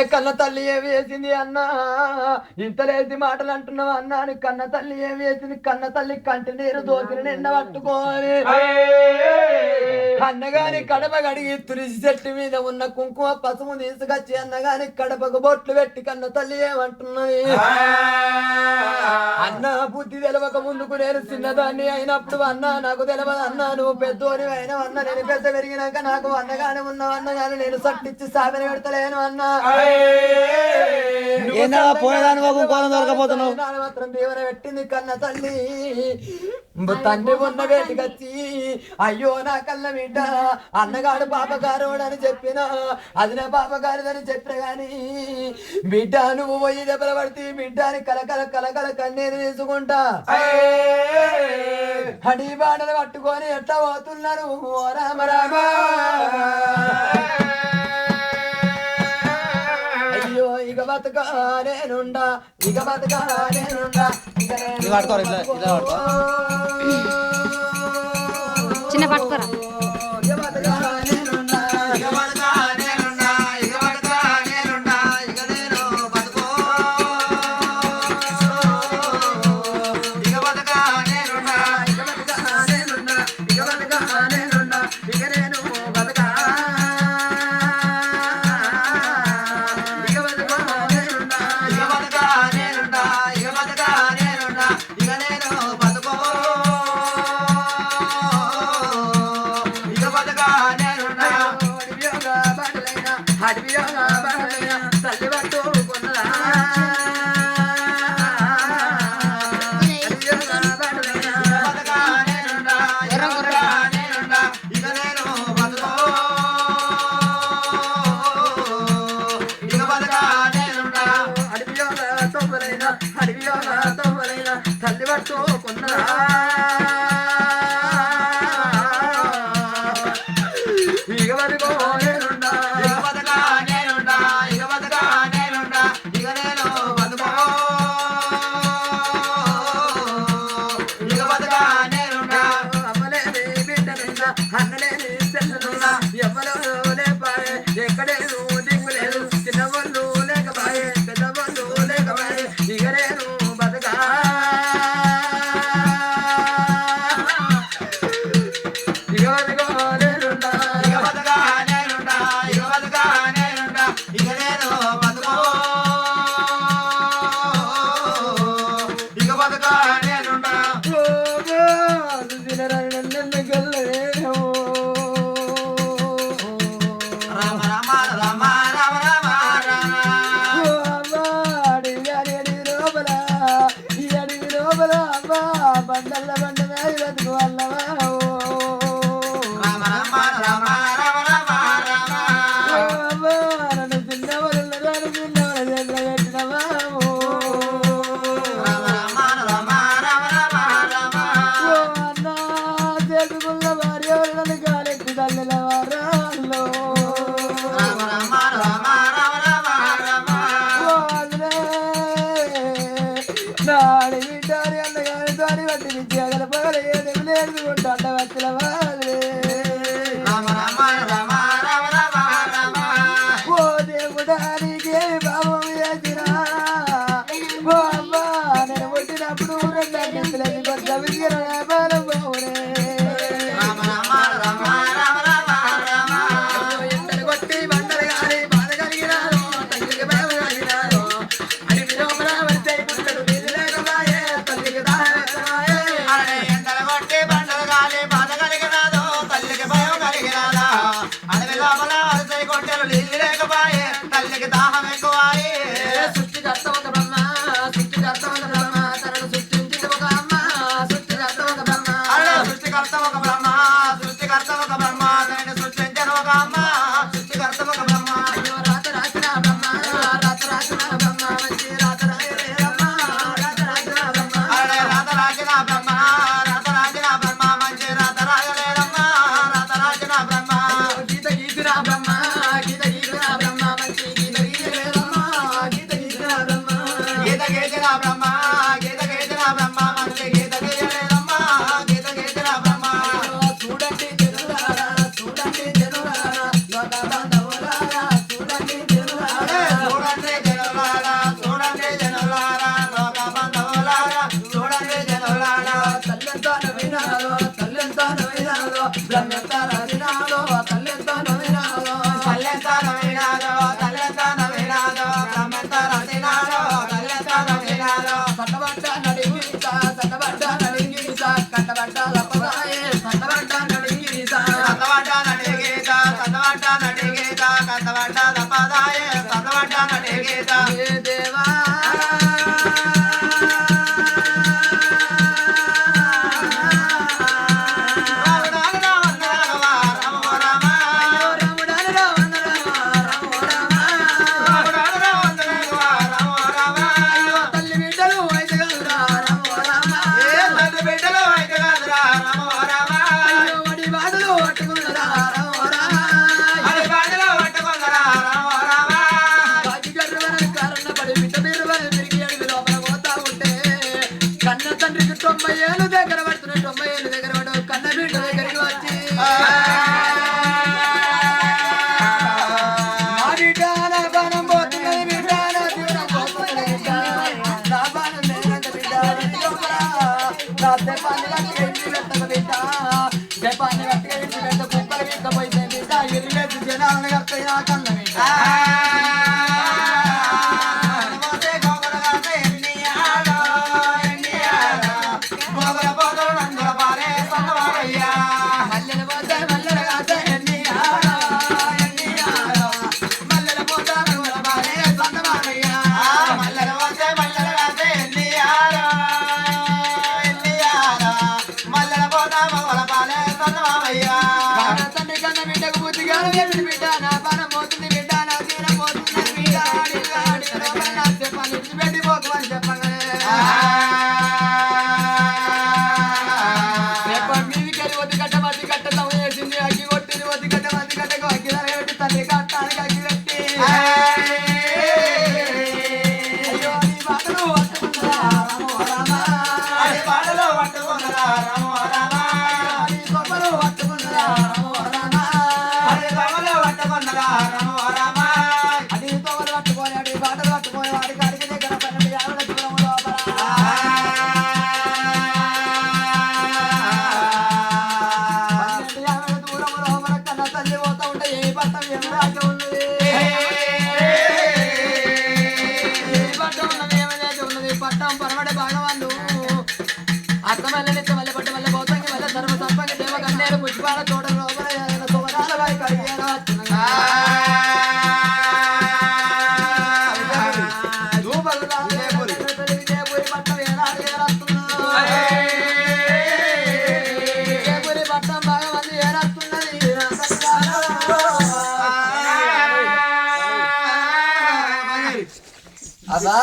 కన్న తల్లి ఏమి వేసింది అన్నా ఇంతలేసి మాటలు అంటున్నావు అన్నా అని కన్న తల్లి ఏమి వేసింది కన్న తల్లి కంటి నీరు దోసిని నిండ పట్టుకోని అన్నగాని కడప గడిగి తులసి చెట్టు మీద ఉన్న కుంకుమ పసుపు తీసుకొచ్చి అన్నగాని కడపకు బొట్లు పెట్టి కన్న తల్లి ఏమంటున్నది అన్న బుద్ధి తెలవక ముందుకు నేను చిన్నదాన్ని అయినప్పుడు అన్నా నాకు తెలియదు అన్నా నువ్వు పెద్దోని అయినా అన్న నేను పెద్ద పెరిగినాక నాకు అన్నగానే ఉన్నావు అన్నగాని నేను సట్టిచ్చి సాగని పెడతలేను అన్నా పోయేదాని బాబు కోలం దొరకపోతున్నావు మాత్రం దీవెన పెట్టింది కన్న తల్లి తండ్రి ఉన్న వేటికొచ్చి అయ్యో నా కళ్ళ బిడ్డ అన్నగాడు పాపగారోడు అని చెప్పిన అది నా పాపగారిదని చెప్పిన గాని బిడ్డ నువ్వు పోయి దెబ్బలు పడితే బిడ్డని కలకల కలకల కన్నీరు తీసుకుంటా హడి బాటలు పట్టుకొని ఎట్లా పోతున్నారు ఓ రామ రామ అయ్యో ఇక బతుకా నేనుండా ఇక బతుకా నేనుండా చిన్న పట్టుకోరా తల్లి పట్టుకున్నా ఇక వరకు నేనుండా ఇక బతకా నేనుండా ఇక బతకా నేనుండా ఇక నేను బతుకో ఇక బతకా నేనుండా అమ్మలేని బిడ్డనున్నా అన్నలేని చెల్లెనున్నా ఎవరు లేపాయే ఎక్కడేను దిక్కులేదు చిన్నవాళ్ళు లేకపాయే పెద్దవాళ్ళు లేకపాయే ఇక నేను బతకా ఏ దేవా దగ్గర పడుతున్నాయి 90 ఏళ్ళు దగ్గర పడు కన్న బిడ్డ దగ్గరికి వచ్చి నా బిడ్డ నా బాణం పోతున్నది బిడ్డ నా జీవనం పోతున్నది బిడ్డ నా బాణం నేనంత బిడ్డ నా దెపాన్ని కట్టి ఇంటి పెట్టక బిడ్డ దెపాన్ని కట్టి ఇంటి పెట్ట కుక్కలు విక్కపోయితే బిడ్డ ఇరిలేసి జనాలను కడతాయి నా కన్న బిడ్డ పట్టం పరమడ భాగవాళ్ళు అర్థమల్లని మల్లె పట్టు మల్లె పోతంగి మల్లె సర్వ సంపంగి దేవ కన్నేరు పుష్పాల తోట లోపల సుమరాల వాయి కడిగేరా పట్టం బాగా మంది ఏరాస్తున్నది అబ్బా